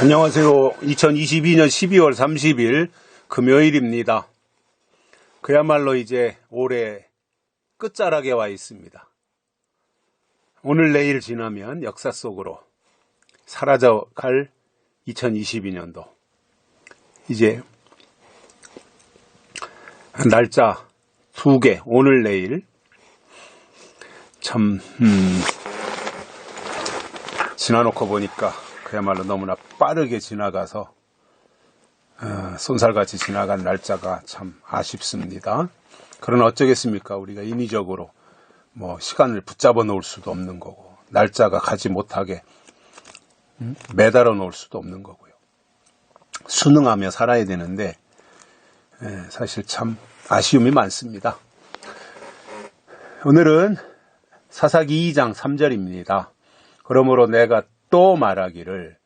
안녕하세요. 2022년 12월 30일 금요일입니다. 그야말로 이제 올해 끝자락에 와 있습니다. 오늘 내일 지나면 역사 속으로 사라져갈 2022년도. 이제 날짜 2개, 오늘 내일 참 지나놓고 보니까 그야말로 너무나 빠르게 지나가서 쏜살같이 지나간 날짜가 참 아쉽습니다. 그러나 어쩌겠습니까? 우리가 인위적으로 시간을 붙잡아 놓을 수도 없는 거고, 날짜가 가지 못하게 매달아 놓을 수도 없는 거고요. 순응하며 살아야 되는데 사실 참 아쉬움이 많습니다. 오늘은 사사기 2장 3절입니다. 그러므로 내가 또 말하기를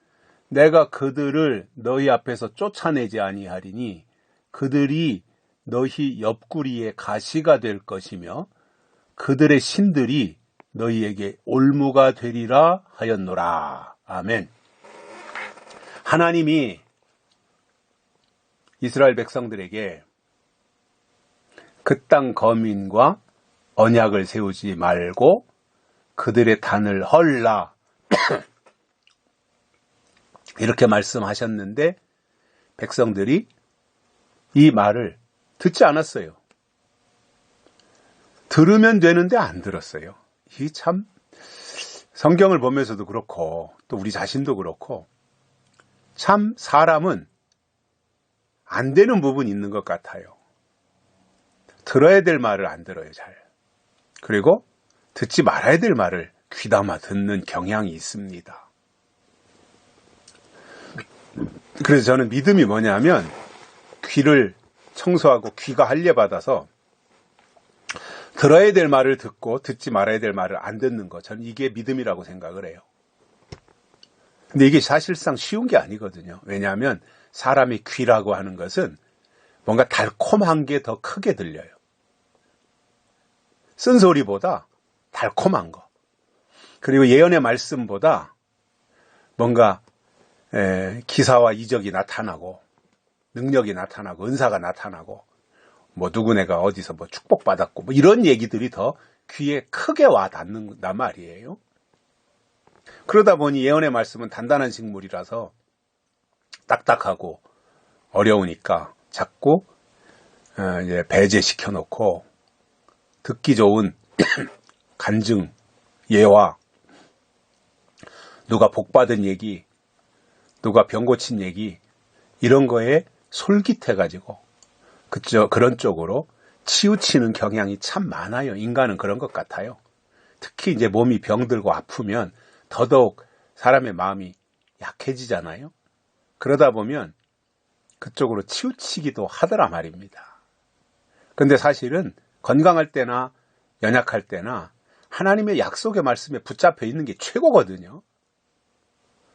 내가 그들을 너희 앞에서 쫓아내지 아니하리니 그들이 너희 옆구리에 가시가 될 것이며 그들의 신들이 너희에게 올무가 되리라 하였노라. 아멘. 하나님이 이스라엘 백성들에게 그 땅 거민과 언약을 세우지 말고 그들의 단을 헐라 이렇게 말씀하셨는데 백성들이 이 말을 듣지 않았어요. 들으면 되는데 안 들었어요. 이 참 성경을 보면서도 그렇고 또 우리 자신도 그렇고 참 사람은 안 되는 부분이 있는 것 같아요. 들어야 될 말을 안 들어요, 잘. 그리고 듣지 말아야 될 말을 귀담아 듣는 경향이 있습니다. 그래서 저는 믿음이 뭐냐면 귀를 청소하고 귀가 할례받아서 들어야 될 말을 듣고 듣지 말아야 될 말을 안 듣는 거. 저는 이게 믿음이라고 생각을 해요. 근데 이게 사실상 쉬운 게 아니거든요. 왜냐하면 사람의 귀라고 하는 것은 뭔가 달콤한 게 더 크게 들려요. 쓴소리보다 달콤한 거. 그리고 예언의 말씀보다 뭔가 기사와 이적이 나타나고 능력이 나타나고 은사가 나타나고 누구네가 어디서 축복받았고 이런 얘기들이 더 귀에 크게 와 닿는단 말이에요. 그러다 보니 예언의 말씀은 단단한 식물이라서 딱딱하고 어려우니까 자꾸 이제 배제시켜 놓고 듣기 좋은 간증, 예화, 누가 복받은 얘기, 누가 병 고친 얘기 이런 거에 솔깃해가지고 그런 쪽으로 치우치는 경향이 참 많아요. 인간은 그런 것 같아요. 특히 이제 몸이 병들고 아프면 더더욱 사람의 마음이 약해지잖아요. 그러다 보면 그쪽으로 치우치기도 하더라 말입니다. 근데 사실은 건강할 때나 연약할 때나 하나님의 약속의 말씀에 붙잡혀 있는 게 최고거든요.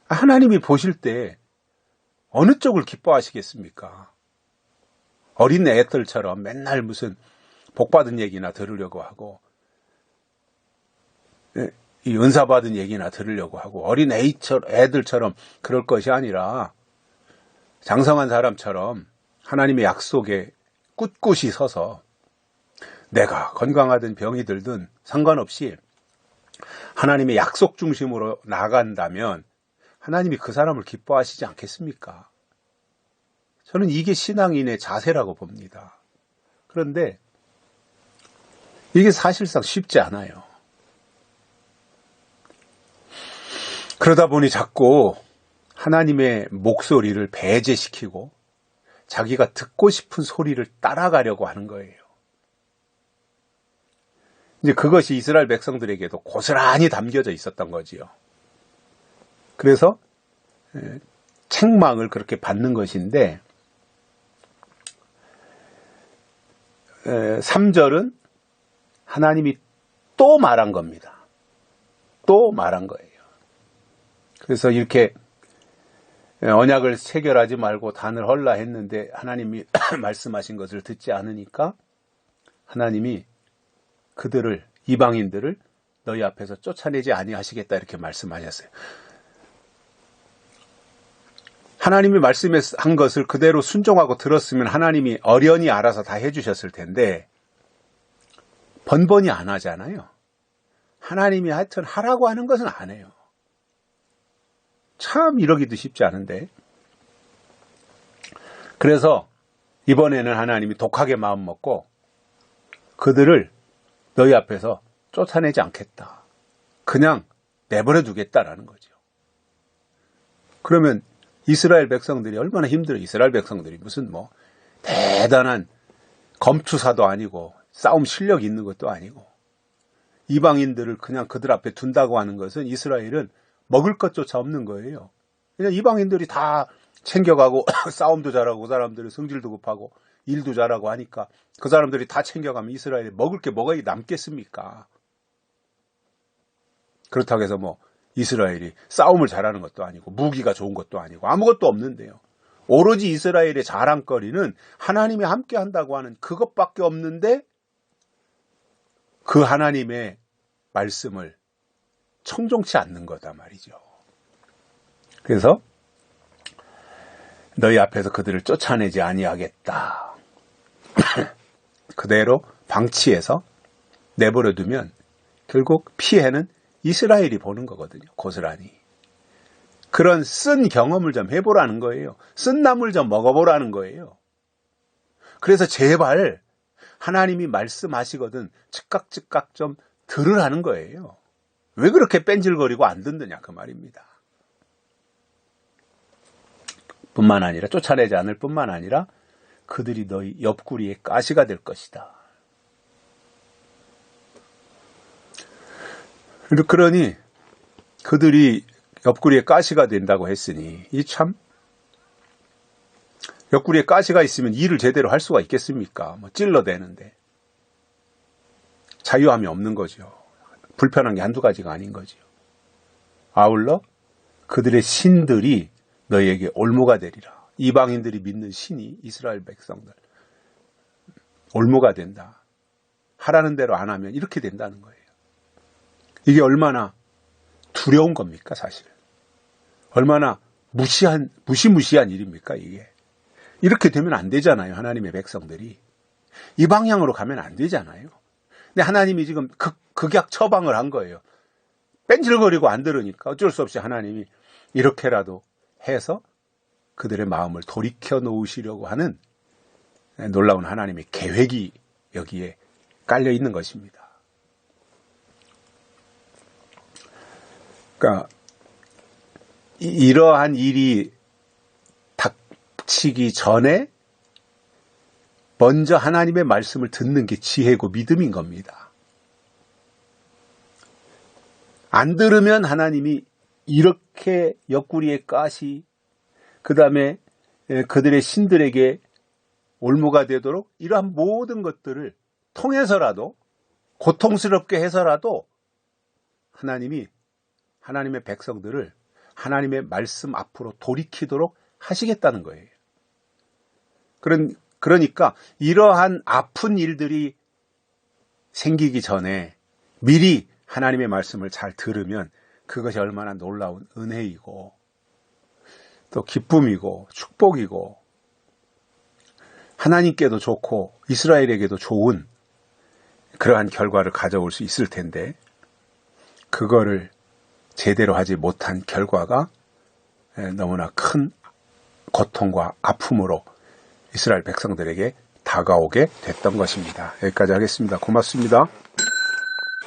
하나님이 보실 때 어느 쪽을 기뻐하시겠습니까? 어린 애들처럼 맨날 무슨 복받은 얘기나 들으려고 하고 이 은사받은 얘기나 들으려고 하고 어린 애들처럼 그럴 것이 아니라 장성한 사람처럼 하나님의 약속에 꿋꿋이 서서 내가 건강하든 병이 들든 상관없이 하나님의 약속 중심으로 나간다면 하나님이 그 사람을 기뻐하시지 않겠습니까? 저는 이게 신앙인의 자세라고 봅니다. 그런데 이게 사실상 쉽지 않아요. 그러다 보니 자꾸 하나님의 목소리를 배제시키고 자기가 듣고 싶은 소리를 따라가려고 하는 거예요. 이제 그것이 이스라엘 백성들에게도 고스란히 담겨져 있었던 거지요. 그래서 책망을 그렇게 받는 것인데 3절은 하나님이 또 말한 겁니다. 또 말한 거예요. 그래서 이렇게 언약을 체결하지 말고 단을 헐라 했는데 하나님이 말씀하신 것을 듣지 않으니까 하나님이 그들을 이방인들을 너희 앞에서 쫓아내지 아니하시겠다 이렇게 말씀하셨어요. 하나님이 말씀한 것을 그대로 순종하고 들었으면 하나님이 어련히 알아서 다 해주셨을 텐데 번번이 안 하잖아요. 하나님이 하여튼 하라고 하는 것은 안 해요. 참 이러기도 쉽지 않은데. 그래서 이번에는 하나님이 독하게 마음먹고 그들을 너희 앞에서 쫓아내지 않겠다. 그냥 내버려 두겠다라는 거죠. 그러면 이스라엘 백성들이 얼마나 힘들어요. 이스라엘 백성들이 무슨 뭐 대단한 검투사도 아니고 싸움 실력 있는 것도 아니고 이방인들을 그냥 그들 앞에 둔다고 하는 것은 이스라엘은 먹을 것조차 없는 거예요. 그냥 이방인들이 다 챙겨가고 싸움도 잘하고 그 사람들은 성질도 급하고 일도 잘하고 하니까 그 사람들이 다 챙겨가면 이스라엘에 먹을 게 뭐가 남겠습니까? 그렇다고 해서 뭐 이스라엘이 싸움을 잘하는 것도 아니고 무기가 좋은 것도 아니고 아무것도 없는데요. 오로지 이스라엘의 자랑거리는 하나님이 함께 한다고 하는 그것밖에 없는데 그 하나님의 말씀을 청종치 않는 거다 말이죠. 그래서 너희 앞에서 그들을 쫓아내지 아니하겠다. 그대로 방치해서 내버려 두면 결국 피해는 이스라엘이 보는 거거든요. 고스란히. 그런 쓴 경험을 좀 해보라는 거예요. 쓴 나물 좀 먹어보라는 거예요. 그래서 제발 하나님이 말씀하시거든 즉각 좀 들으라는 거예요. 왜 그렇게 뺀질거리고 안 듣느냐 그 말입니다. 뿐만 아니라 쫓아내지 않을 뿐만 아니라 그들이 너희 옆구리에 가시가 될 것이다. 그러니 그들이 옆구리에 가시가 된다고 했으니 이 참 옆구리에 가시가 있으면 일을 제대로 할 수가 있겠습니까? 뭐 찔러대는데 자유함이 없는 거죠. 불편한 게 한두 가지가 아닌 거죠. 아울러 그들의 신들이 너희에게 올무가 되리라. 이방인들이 믿는 신이 이스라엘 백성들 올무가 된다. 하라는 대로 안 하면 이렇게 된다는 거예요. 이게 얼마나 두려운 겁니까 사실. 얼마나 무시무시한 일입니까 이게. 이렇게 되면 안 되잖아요. 하나님의 백성들이. 이 방향으로 가면 안 되잖아요. 근데 하나님이 지금 극약 처방을 한 거예요. 뺀질거리고 안 들으니까 어쩔 수 없이 하나님이 이렇게라도 해서 그들의 마음을 돌이켜 놓으시려고 하는 놀라운 하나님의 계획이 여기에 깔려 있는 것입니다. 그러니까 이러한 일이 닥치기 전에 먼저 하나님의 말씀을 듣는 게 지혜고 믿음인 겁니다. 안 들으면 하나님이 이렇게 옆구리에 가시, 그 다음에 그들의 신들에게 올무가 되도록 이러한 모든 것들을 통해서라도 고통스럽게 해서라도 하나님이 하나님의 백성들을 하나님의 말씀 앞으로 돌이키도록 하시겠다는 거예요. 그러니까 이러한 아픈 일들이 생기기 전에 미리 하나님의 말씀을 잘 들으면 그것이 얼마나 놀라운 은혜이고 또 기쁨이고 축복이고 하나님께도 좋고 이스라엘에게도 좋은 그러한 결과를 가져올 수 있을 텐데 그거를 제대로 하지 못한 결과가 너무나 큰 고통과 아픔으로 이스라엘 백성들에게 다가오게 됐던 것입니다. 여기까지 하겠습니다. 고맙습니다.